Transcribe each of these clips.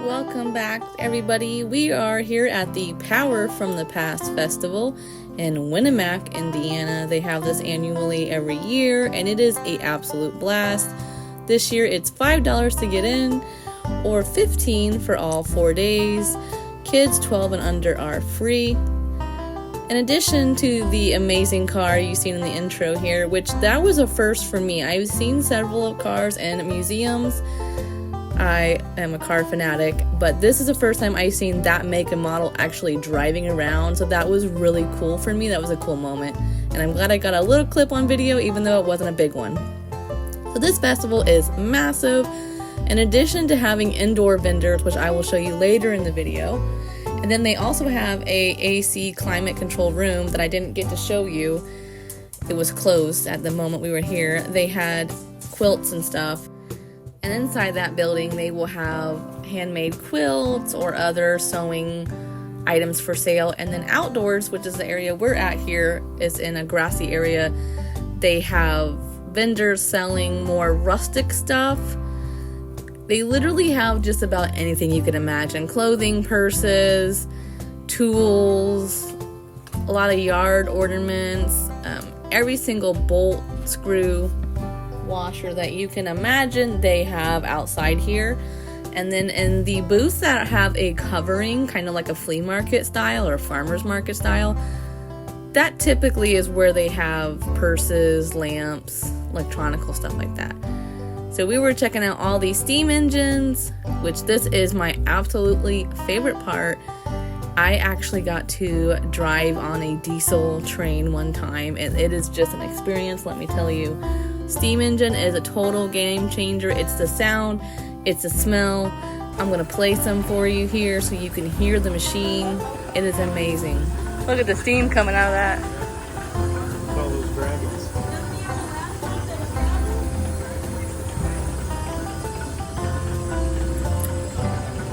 Welcome back, everybody. We are here at the Power from the Past Festival in Winamac, Indiana. They have this annually every year, and it is an absolute blast. This year, it's $5 to get in, or $15 for all 4 days. Kids 12 and under are free. In addition to the amazing car you've seen in the intro here, which that was a first for me. I've seen several cars in museums. I am a car fanatic, but this is the first time I've seen that make and model actually driving around, so that was really cool for me. That was a cool moment, and I'm glad I got a little clip on video, even though it wasn't a big one. So this festival is massive. In addition to having indoor vendors, which I will show you later in the video, and then they also have a AC climate control room that I didn't get to show you. It was closed at the moment we were here. They had quilts and stuff. And inside that building, they will have handmade quilts or other sewing items for sale. And then outdoors, which is the area we're at here, is in a grassy area. They have vendors selling more rustic stuff. They literally have just about anything you can imagine. Clothing, purses, tools, a lot of yard ornaments, every single bolt, screw, washer that you can imagine they have outside here. And then in the booths that have a covering, kind of like a flea market style or a farmer's market style, that typically is where they have purses, lamps, electronical stuff like that. So we were checking out all these steam engines, which this is my absolutely favorite part. I actually got to drive on a diesel train one time, and it is just an experience, let me tell you. Steam engine is a total game changer. It's the sound, it's the smell. I'm gonna play some for you here so you can hear the machine. It is amazing. Look at the steam coming out of that. All those dragons.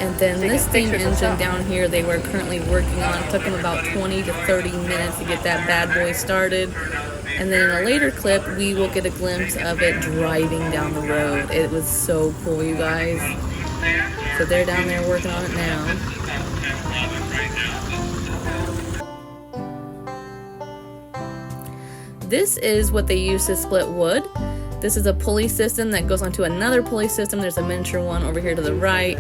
And then this steam engine down here they were currently working on, took them about 20 to 30 minutes to get that bad boy started. And then in a later clip, we will get a glimpse of it driving down the road. It was so cool, you guys. So they're down there working on it now. This is what they use to split wood. This is a pulley system that goes onto another pulley system. There's a miniature one over here to the right.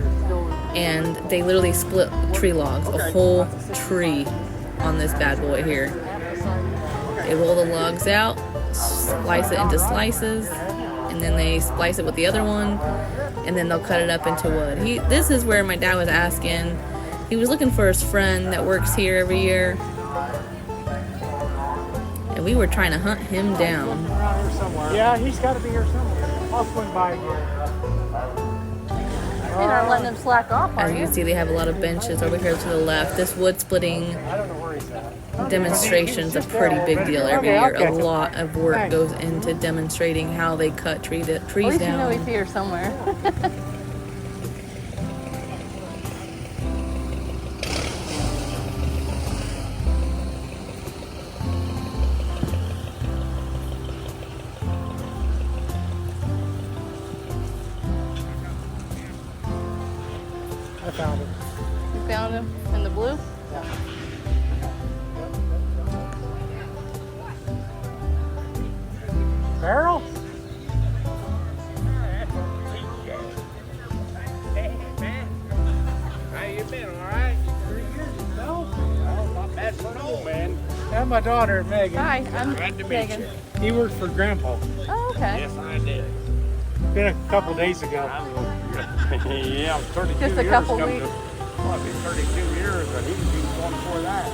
And they literally split tree logs, a whole tree on this bad boy here. They roll the logs out, slice it into slices, and then they splice it with the other one, and then they'll cut it up into wood. This is where my dad was asking. He was looking for his friend that works here every year, and we were trying to hunt him down. Yeah, he's got to be here somewhere. I'll swing by again. You're not letting them slack off, are you? As you can see, they have a lot of benches over here to the left. This wood splitting demonstration's a pretty big deal every year. A lot of work goes into demonstrating how they cut trees down. At least you know he's here somewhere. I found him. You found him in the blue? Yeah. Barrel? Hey, man. How you been, all right? Pretty good. No? Oh, not bad for an old man. And my daughter, Megan. Hi, I'm Glad to meet Megan. you. He works for Grandpa. Oh, okay. Yes, I did. Been a couple days ago. Yeah, I'm 32 Just a years couple coming weeks. to- Well, I've been 32 years, but he was even one before that.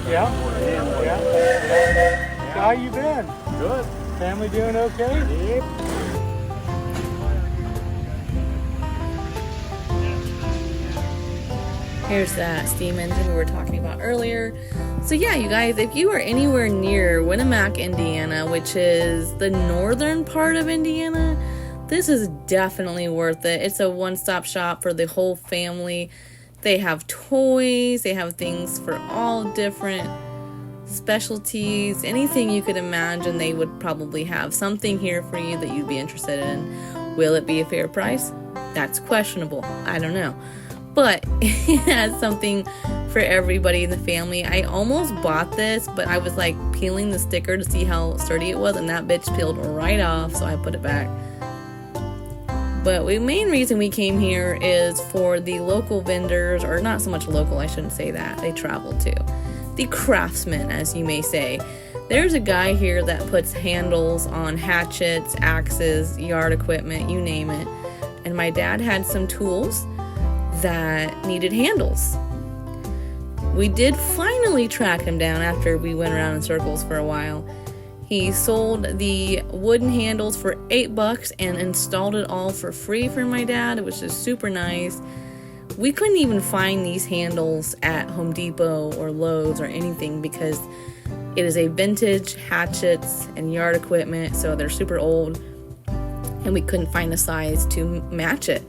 Yeah? Yeah. How you been? Good. Family doing okay? Yep. Here's that steam engine we were talking about earlier. So yeah, you guys, if you are anywhere near Winamac, Indiana, which is the northern part of Indiana, this is definitely worth it. It's a one-stop shop for the whole family. They have toys, they have things for all different specialties, anything you could imagine. They would probably have something here for you that you'd be interested in. Will it be a fair price? That's questionable. I don't know. But it has something for everybody in the family. I almost bought this, but I was like peeling the sticker to see how sturdy it was, and that bitch peeled right off, so I put it back. But the main reason we came here is for the local vendors, or not so much local, I shouldn't say that, they travel too. The craftsmen, as you may say. There's a guy here that puts handles on hatchets, axes, yard equipment, you name it. And my dad had some tools that needed handles. We did finally track him down after we went around in circles for a while. He sold the wooden handles for $8 and installed it all for free for my dad, which is super nice. We couldn't even find these handles at Home Depot or Lowe's or anything because it is a vintage hatchets and yard equipment, so they're super old, and we couldn't find a size to match it.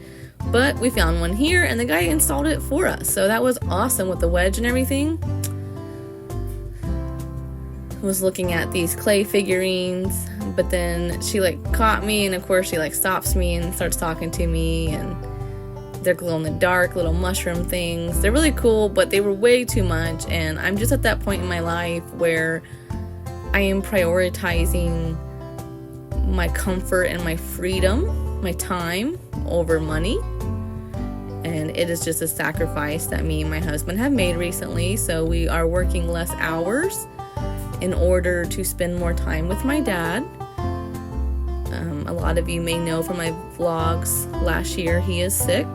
But we found one here, and the guy installed it for us, so that was awesome with the wedge and everything. Was looking at these clay figurines, but then she caught me, and of course she stops me and starts talking to me, and they're glow in the dark little mushroom things. They're really cool, but they were way too much, and I'm just at that point in my life where I am prioritizing my comfort and my freedom, my time over money. And it is just a sacrifice that me and my husband have made recently, so we are working less hours in order to spend more time with my dad. A lot of you may know from my vlogs last year, he is sick,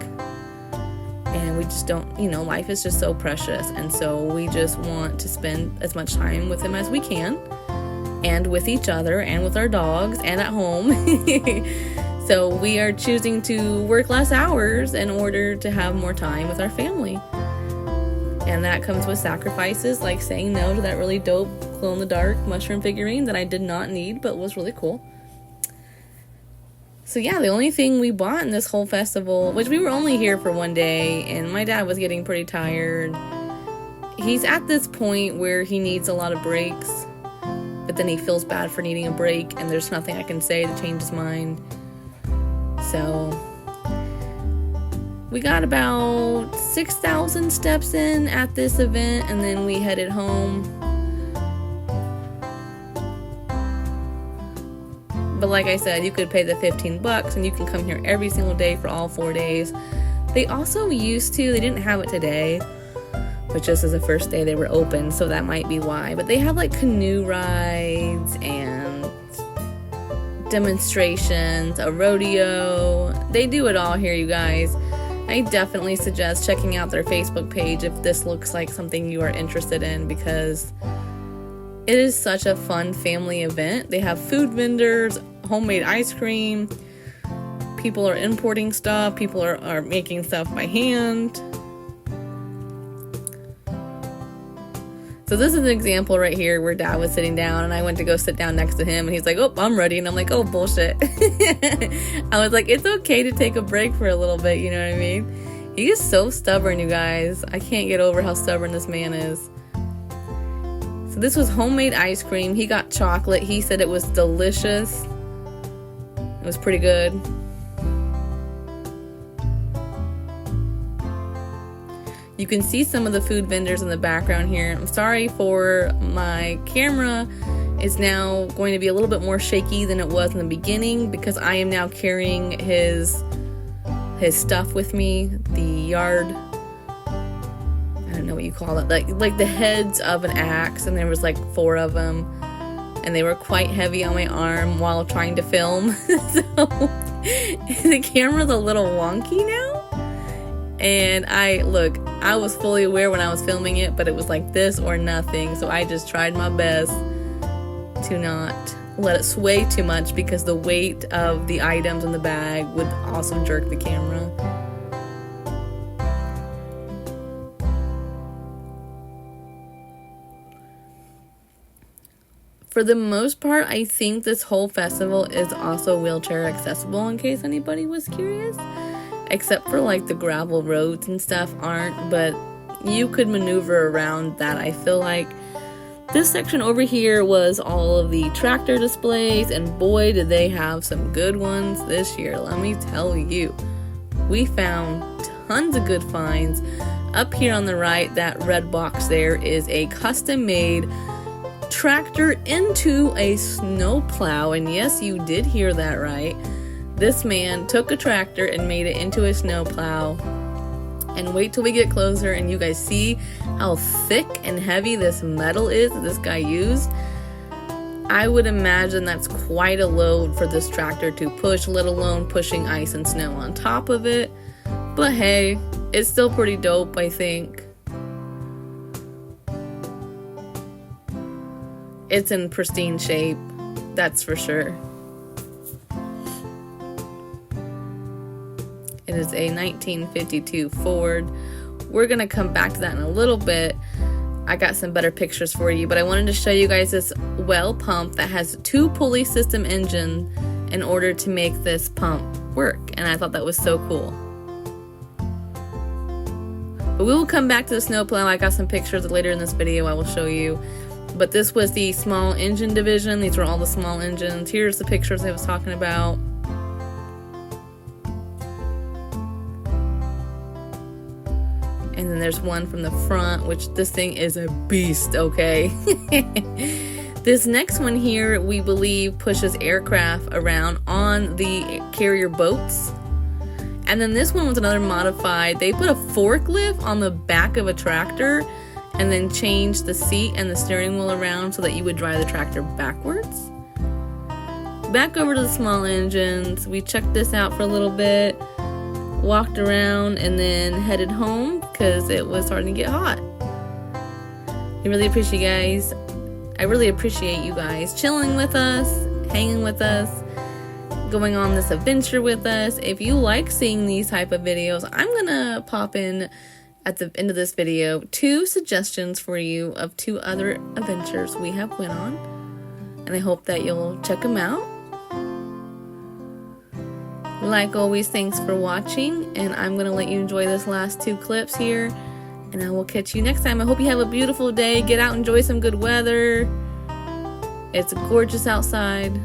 and we just don't, life is just so precious, and so we just want to spend as much time with him as we can, and with each other, and with our dogs, and at home. So we are choosing to work less hours in order to have more time with our family. And that comes with sacrifices, like saying no to that really dope glow-in-the-dark mushroom figurine that I did not need, but was really cool. So yeah, the only thing we bought in this whole festival, which we were only here for one day, and my dad was getting pretty tired. He's at this point where he needs a lot of breaks, but then he feels bad for needing a break, and there's nothing I can say to change his mind. So we got about 6,000 steps in at this event, and then we headed home. But like I said, you could pay the $15 and you can come here every single day for all 4 days. They also used to, they didn't have it today, but just as the first day they were open, so that might be why. But they have canoe rides and demonstrations, a rodeo. They do it all here, you guys. I definitely suggest checking out their Facebook page if this looks like something you are interested in, because it is such a fun family event. They have food vendors, homemade ice cream. People are importing stuff. People are making stuff by hand. So this is an example right here where Dad was sitting down, and I went to go sit down next to him, and he's like, oh, I'm ready. And I'm like, oh, bullshit. I was like, it's okay to take a break for a little bit, you know what I mean? He is so stubborn, you guys. I can't get over how stubborn this man is. So this was homemade ice cream. He got chocolate. He said it was delicious. It was pretty good. You can see some of the food vendors in the background here. I'm sorry for my camera. It's now going to be a little bit more shaky than it was in the beginning because I am now carrying his stuff with me. The yard, I don't know what you call it, like the heads of an axe, and there was 4 of them, and they were quite heavy on my arm while trying to film. So the camera's a little wonky now. And I was fully aware when I was filming it, but it was like this or nothing. So I just tried my best to not let it sway too much because the weight of the items in the bag would also jerk the camera. For the most part, I think this whole festival is also wheelchair accessible, in case anybody was curious. Except for the gravel roads and stuff aren't, but you could maneuver around that. I feel like This section over here was all of the tractor displays, and boy did they have some good ones this year, let me tell you. We found tons of good finds. Up here on the right, that red box there is a custom-made tractor into a snowplow, and yes, you did hear that right. This man took a tractor and made it into a snowplow. And wait till we get closer and you guys see how thick and heavy this metal is that this guy used. I would imagine that's quite a load for this tractor to push, let alone pushing ice and snow on top of it. But hey, it's still pretty dope, I think. It's in pristine shape, that's for sure. It is a 1952 Ford. We're gonna come back to that in a little bit. I got some better pictures for you, but I wanted to show you guys this well pump that has a 2-pulley system engine in order to make this pump work, and I thought that was so cool. But we will come back to the snowplow. I got some pictures later in this video I will show you. But this was the small engine division. These were all the small engines. Here's the pictures I was talking about. And then there's one from the front, which this thing is a beast, okay? This next one here, we believe, pushes aircraft around on the carrier boats. And then this one was another modified. They put a forklift on the back of a tractor and then changed the seat and the steering wheel around so that you would drive the tractor backwards. Back over to the small engines. We checked this out for a little bit, walked around, and then headed home because it was starting to get hot. I really appreciate you guys chilling with us, hanging with us, going on this adventure with us. If you like seeing these type of videos, I'm gonna pop in at the end of this video 2 suggestions for you of 2 other adventures we have went on, and I hope that you'll check them out. Like always, thanks for watching, and I'm gonna let you enjoy this last 2 clips here, and I will catch you next time. I hope you have a beautiful day. Get out, enjoy some good weather. It's gorgeous outside.